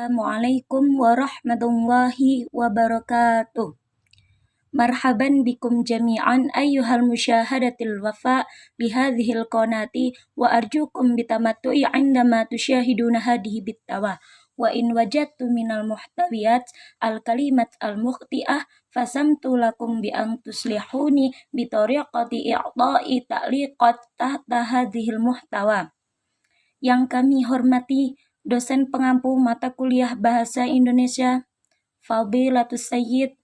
Assalamualaikum warahmatullahi wabarakatuh. Marhaban bikum jami'an ayyuhal musyahadatil wafa bihadhil qanati wa arjukum bitamattu'i 'indama tusyahiduna hadhihi bittawa wa in wajadtu minal muhtawiyat al kalimat al mukhti'ah fasamtu lakum bi an tuslihuni bi tariqati i'ta'i ta'liqat tahta hadhil muhtawa. Yang kami hormati dosen pengampu mata kuliah Bahasa Indonesia Fadilatus Sayyid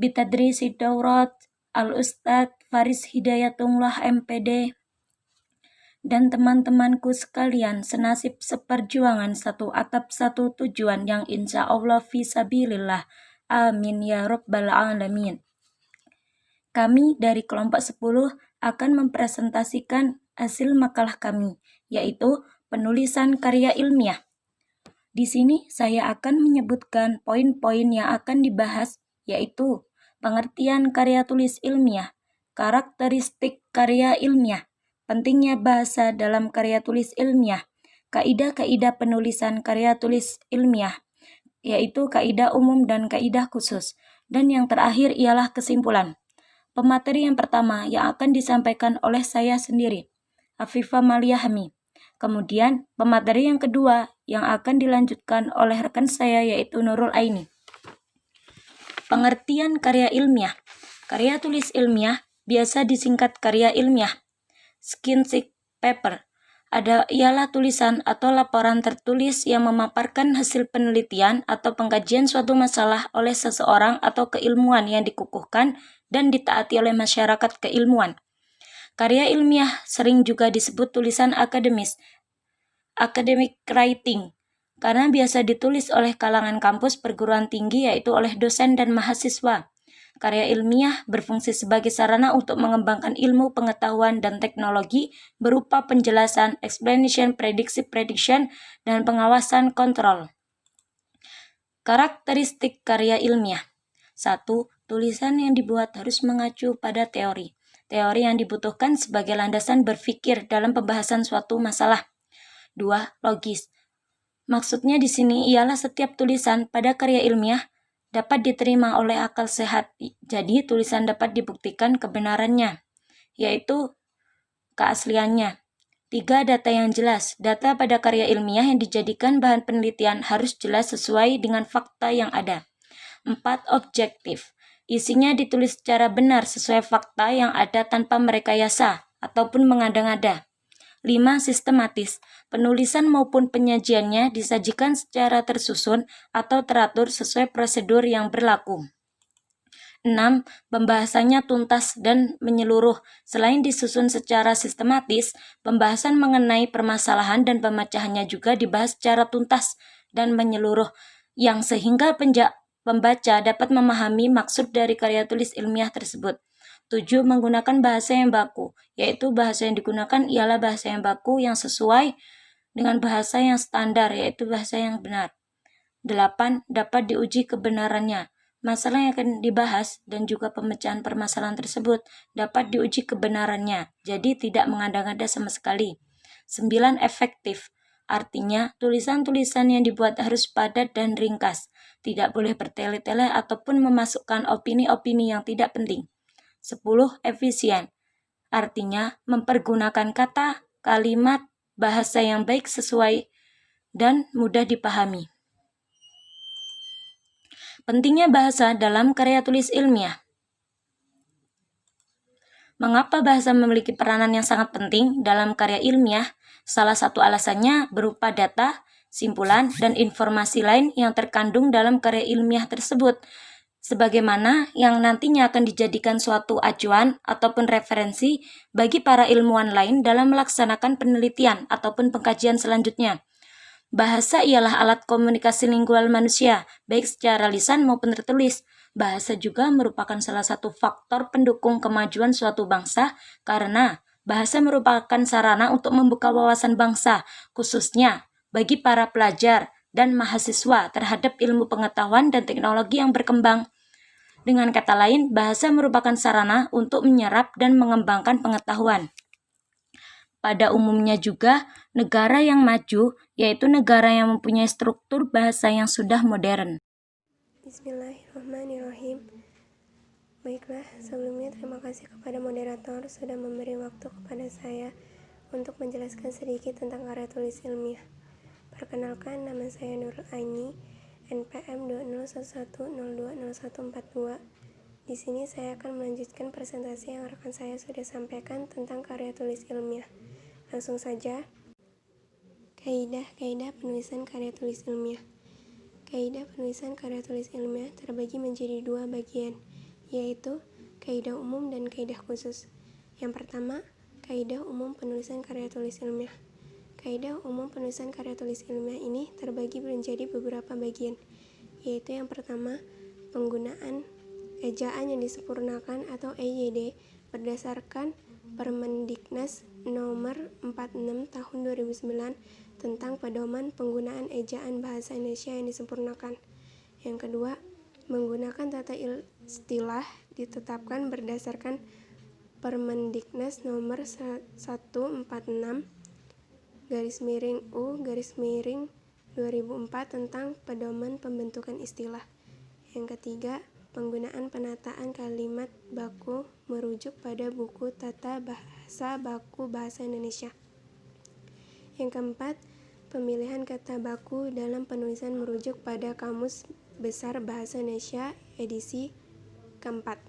Bitadrisi Daurat Al-Ustadz Faris Hidayatullah MPD dan teman-temanku sekalian senasib seperjuangan satu atap satu tujuan yang insya Allah fisabilillah. Amin ya Rabbal Alamin. Kami dari kelompok 10 akan mempresentasikan hasil makalah kami, yaitu penulisan karya ilmiah. Di sini saya akan menyebutkan poin-poin yang akan dibahas, yaitu pengertian karya tulis ilmiah, karakteristik karya ilmiah, pentingnya bahasa dalam karya tulis ilmiah, kaidah-kaidah penulisan karya tulis ilmiah, yaitu kaidah umum dan kaidah khusus, dan yang terakhir ialah kesimpulan. Pemateri yang pertama yang akan disampaikan oleh saya sendiri, Afifah Maliyahmi. Kemudian pemateri yang kedua yang akan dilanjutkan oleh rekan saya yaitu Nurul Aini. Pengertian karya ilmiah. Karya tulis ilmiah biasa disingkat karya ilmiah. Scholastic paper ialah tulisan atau laporan tertulis yang memaparkan hasil penelitian atau pengkajian suatu masalah oleh seseorang atau keilmuan yang dikukuhkan dan ditaati oleh masyarakat keilmuan. Karya ilmiah sering juga disebut tulisan akademis, academic writing, karena biasa ditulis oleh kalangan kampus perguruan tinggi yaitu oleh dosen dan mahasiswa. Karya ilmiah berfungsi sebagai sarana untuk mengembangkan ilmu, pengetahuan, dan teknologi berupa penjelasan, explanation, prediksi, prediction, dan pengawasan kontrol. Karakteristik karya ilmiah. 1. Tulisan yang dibuat harus mengacu pada teori. Teori yang dibutuhkan sebagai landasan berpikir dalam pembahasan suatu masalah. 2. Logis. Maksudnya di sini ialah setiap tulisan pada karya ilmiah dapat diterima oleh akal sehat. Jadi tulisan dapat dibuktikan kebenarannya, yaitu keasliannya. 3. Data yang jelas. Data pada karya ilmiah yang dijadikan bahan penelitian harus jelas sesuai dengan fakta yang ada. 4. Objektif. Isinya ditulis secara benar sesuai fakta yang ada tanpa merekayasa ataupun mengada-ngada. 5. Sistematis. Penulisan maupun penyajiannya disajikan secara tersusun atau teratur sesuai prosedur yang berlaku. 6. Pembahasannya tuntas dan menyeluruh. Selain disusun secara sistematis, pembahasan mengenai permasalahan dan pemecahannya juga dibahas secara tuntas dan menyeluruh, yang sehingga pembaca dapat memahami maksud dari karya tulis ilmiah tersebut. 7. Menggunakan bahasa yang baku, yaitu bahasa yang digunakan ialah bahasa yang baku yang sesuai dengan bahasa yang standar, yaitu bahasa yang benar. 8. Dapat diuji kebenarannya. Masalah yang akan dibahas dan juga pemecahan permasalahan tersebut dapat diuji kebenarannya, jadi tidak mengada-ngada sama sekali. 9. Efektif. Artinya, tulisan-tulisan yang dibuat harus padat dan ringkas, tidak boleh bertele-tele ataupun memasukkan opini-opini yang tidak penting. 10. Efisien. Artinya, mempergunakan kata, kalimat, bahasa yang baik sesuai dan mudah dipahami. Pentingnya bahasa dalam karya tulis ilmiah. Mengapa bahasa memiliki peranan yang sangat penting dalam karya ilmiah? Salah satu alasannya berupa data, simpulan, dan informasi lain yang terkandung dalam karya ilmiah tersebut, sebagaimana yang nantinya akan dijadikan suatu acuan ataupun referensi bagi para ilmuwan lain dalam melaksanakan penelitian ataupun pengkajian selanjutnya. Bahasa ialah alat komunikasi lingkungan manusia, baik secara lisan maupun tertulis. Bahasa juga merupakan salah satu faktor pendukung kemajuan suatu bangsa karena bahasa merupakan sarana untuk membuka wawasan bangsa, khususnya bagi para pelajar dan mahasiswa terhadap ilmu pengetahuan dan teknologi yang berkembang. Dengan kata lain, bahasa merupakan sarana untuk menyerap dan mengembangkan pengetahuan. Pada umumnya juga, negara yang maju yaitu negara yang mempunyai struktur bahasa yang sudah modern. Bismillahirrahmanirrahim. Baiklah, sebelumnya terima kasih kepada moderator sudah memberi waktu kepada saya untuk menjelaskan sedikit tentang karya tulis ilmiah. Perkenalkan, nama saya Nurul Aini, NPM 2011020142. Di sini saya akan melanjutkan presentasi yang rekan saya sudah sampaikan tentang karya tulis ilmiah. Langsung saja. Kaidah penulisan karya tulis ilmiah. Kaidah penulisan karya tulis ilmiah terbagi menjadi dua bagian, yaitu kaidah umum dan kaidah khusus. Yang pertama, kaidah umum penulisan karya tulis ilmiah. Kaidah umum penulisan karya tulis ilmiah ini terbagi menjadi beberapa bagian, yaitu yang pertama, penggunaan ejaan yang disempurnakan atau EYD berdasarkan Permendiknas Nomor 46 Tahun 2009 tentang pedoman penggunaan ejaan bahasa Indonesia yang disempurnakan. Yang kedua, menggunakan tata istilah ditetapkan berdasarkan Permendiknas Nomor 146/U/2004 tentang pedoman pembentukan istilah. Yang ketiga, penggunaan penataan kalimat baku merujuk pada buku Tata Bahasa Baku Bahasa Indonesia. Yang keempat, pemilihan kata baku dalam penulisan merujuk pada Kamus Besar Bahasa Indonesia edisi keempat.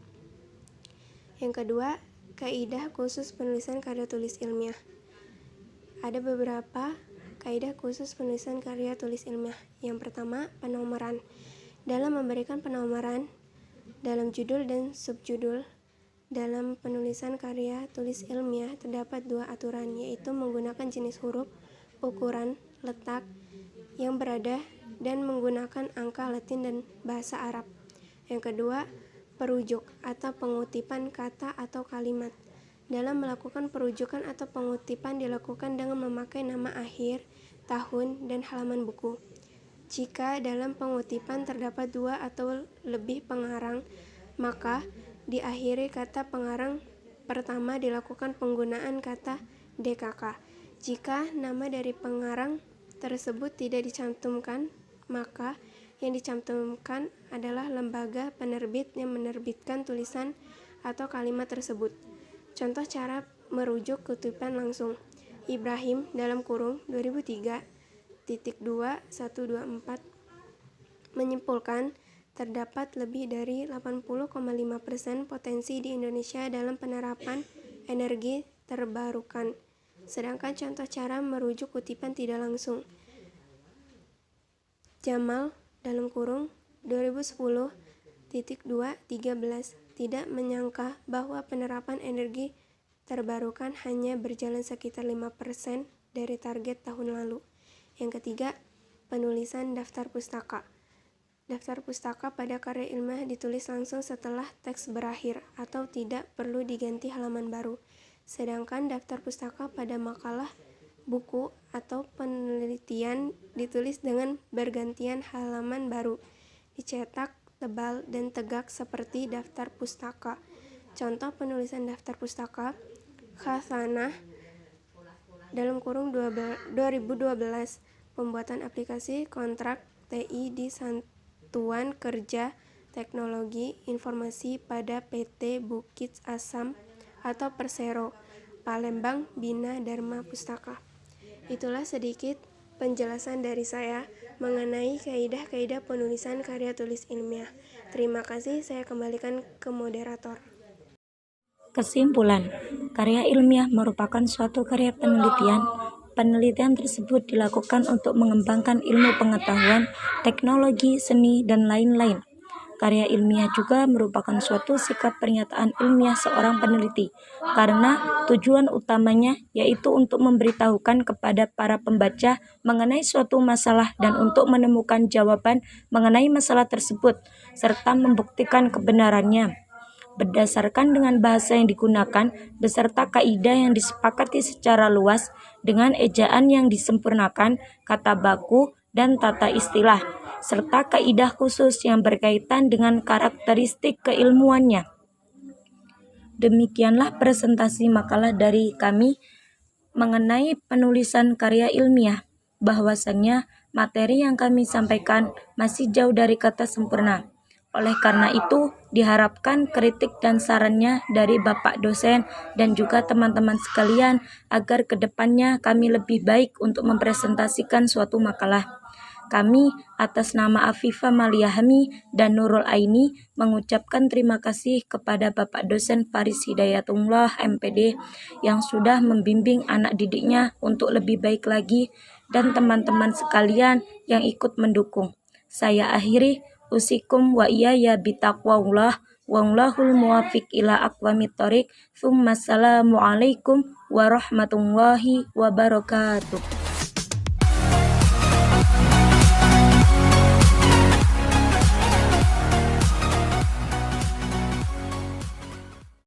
Yang kedua, kaidah khusus penulisan karya tulis ilmiah. Ada beberapa kaidah khusus penulisan karya tulis ilmiah. Yang pertama, penomoran. Dalam memberikan penomoran dalam judul dan subjudul dalam penulisan karya tulis ilmiah terdapat dua aturan, yaitu menggunakan jenis huruf, ukuran, letak yang berada, dan menggunakan angka Latin dan bahasa Arab. Yang kedua, perujuk atau pengutipan kata atau kalimat. Dalam melakukan perujukan atau pengutipan dilakukan dengan memakai nama akhir, tahun, dan halaman buku. Jika dalam pengutipan terdapat dua atau lebih pengarang, maka di akhir kata pengarang pertama dilakukan penggunaan kata DKK. Jika nama dari pengarang tersebut tidak dicantumkan, maka yang dicantumkan adalah lembaga penerbit yang menerbitkan tulisan atau kalimat tersebut. Contoh cara merujuk kutipan langsung. Ibrahim (2003)2.124 menyimpulkan terdapat lebih dari 80,5% potensi di Indonesia dalam penerapan energi terbarukan. Sedangkan contoh cara merujuk kutipan tidak langsung. Jamal (2010)2.13 tidak menyangka bahwa penerapan energi terbarukan hanya berjalan sekitar 5% dari target tahun lalu. Yang ketiga, penulisan daftar pustaka. Daftar pustaka pada karya ilmiah ditulis langsung setelah teks berakhir atau tidak perlu diganti halaman baru. Sedangkan daftar pustaka pada makalah, buku, atau penelitian ditulis dengan bergantian halaman baru, dicetak tebal dan tegak seperti daftar pustaka. Contoh penulisan daftar pustaka: Khazanah (2012), pembuatan aplikasi kontrak TI di Satuan Kerja Teknologi Informasi pada PT Bukit Asam atau Persero, Palembang Bina Dharma Pustaka. Itulah sedikit penjelasan dari saya mengenai kaidah-kaidah penulisan karya tulis ilmiah. Terima kasih, saya kembalikan ke moderator. Kesimpulan, karya ilmiah merupakan suatu karya penelitian. Penelitian tersebut dilakukan untuk mengembangkan ilmu pengetahuan, teknologi, seni, dan lain-lain. Karya ilmiah juga merupakan suatu sikap pernyataan ilmiah seorang peneliti, karena tujuan utamanya yaitu untuk memberitahukan kepada para pembaca mengenai suatu masalah dan untuk menemukan jawaban mengenai masalah tersebut, serta membuktikan kebenarannya. Berdasarkan dengan bahasa yang digunakan, beserta kaidah yang disepakati secara luas, dengan ejaan yang disempurnakan, kata baku, dan tata istilah, serta kaidah khusus yang berkaitan dengan karakteristik keilmuannya. Demikianlah presentasi makalah dari kami mengenai penulisan karya ilmiah, bahwasannya materi yang kami sampaikan masih jauh dari kata sempurna. Oleh karena itu, diharapkan kritik dan sarannya dari Bapak dosen dan juga teman-teman sekalian agar kedepannya kami lebih baik untuk mempresentasikan suatu makalah. Kami atas nama Afifah Maliyahmi dan Nurul Aini mengucapkan terima kasih kepada Bapak dosen Faris Hidayatullah MPD yang sudah membimbing anak didiknya untuk lebih baik lagi dan teman-teman sekalian yang ikut mendukung. Saya akhiri, usikum wa iyaya bitaqwallah wallahul muwafiq ila aqwamit thoriq. Tsumma assalamu alaikum warahmatullahi wabarakatuh.